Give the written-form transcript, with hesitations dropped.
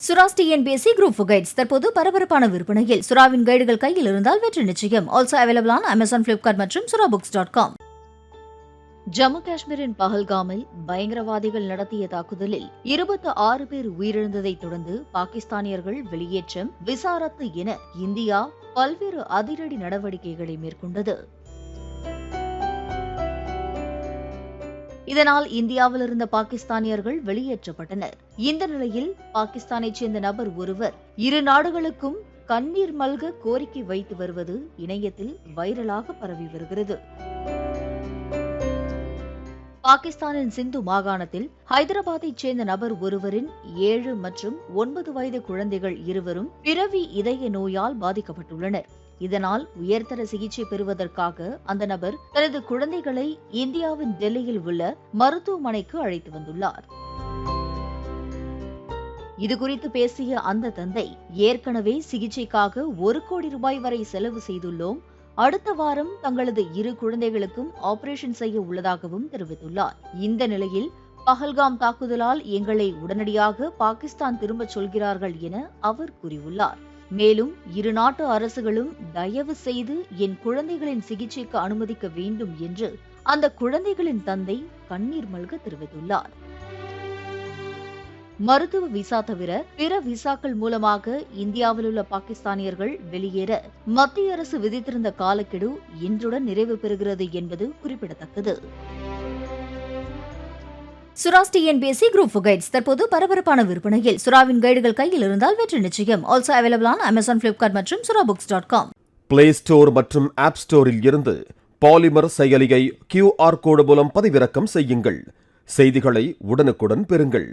Sura's TNPSC group guides தற்போது பரபரப்பான விற்பனையில். சுராவின் கைடுகள் கையில் இருந்தால் வெற்றி நிச்சயம். Also available on Amazon, Flipkart மற்றும் surabooks.com. ஜம்மு காஷ்மீரின் பஹல்காமில் பயங்கரவாதிகள் நடத்திய தாக்குதலில் 26 பேர் உயிரிழந்ததைத் தொடர்ந்து பாகிஸ்தானியர்கள் வெளியேற்றம், விசா ரத்து என இந்தியா பல்வேறு அதிரடி நடவடிக்கைகளை மேற்கொண்டது. இதனால் இந்தியாவில் இருந்த பாகிஸ்தானியர்கள் வெளியேற்றப்பட்டனர். இந்த நிலையில் பாகிஸ்தானைச் சேர்ந்த நபர் ஒருவர் இரு நாடுகளுக்கும் கண்ணீர் மல்க கோரிக்கை வைத்து வருவது இணையத்தில் வைரலாக பரவி வருகிறது. பாகிஸ்தானின் சிந்து மாகாணத்தில் ஹைதராபாத்தைச் சேர்ந்த நபர் ஒருவரின் 7 மற்றும் 9 வயது குழந்தைகள் இருவரும் பிறவி இதய நோயால் பாதிக்கப்பட்டுள்ளனர். இதனால் உயர்தர சிகிச்சை பெறுவதற்காக அந்த நபர் தனது குழந்தைகளை இந்தியாவின் டெல்லியில் உள்ள மருத்துவமனைக்கு அழைத்து வந்துள்ளார். இதுகுறித்து பேசிய அந்த தந்தை, ஏற்கனவே சிகிச்சைக்காக 1 கோடி ரூபாய் வரை செலவு செய்துள்ளோம். அடுத்த வாரம் தங்களது 2 குழந்தைகளுக்கும் ஆபரேஷன் செய்ய உள்ளதாகவும் தெரிவித்துள்ளார். இந்த நிலையில் பஹல்காம் தாக்குதலால் எங்களை உடனடியாக பாகிஸ்தான் திரும்பச் சொல்கிறார்கள் என அவர் கூறியுள்ளார். மேலும் 2 நாட்டு அரசுகளும் தயவு செய்து என் குழந்தைகளின் சிகிச்சைக்கு அனுமதிக்க வேண்டும் என்று அந்த குழந்தைகளின் தந்தை கண்ணீர் மல்க தெரிவித்துள்ளார். மருத்துவ விசா தவிர பிற விசாக்கள் மூலமாக இந்தியாவில் உள்ள பாகிஸ்தானியர்கள் வெளியேற மத்திய அரசு விதித்திருந்த காலக்கெடு இன்றுடன் நிறைவு பெறுகிறது என்பது குறிப்பிடத்தக்கது. சுராஸ் டிஎன்பிஎஸ்சி குரூப் கைட்ஸ் தற்போது பரபரப்பான விற்பனையில். சுராவின் கைடுகள் கையில் இருந்தால் வெற்றி நிச்சயம். Also available on Amazon, Flipkart மற்றும் surabooks.com. பிளே ஸ்டோர் மற்றும் ஆப் ஸ்டோரில் இருந்து பாலிமர் செயலியை QR கோடு மூலம் பதிவிறக்கம் செய்யுங்கள். செய்திகளை உடனுக்குடன் பெறுங்கள்.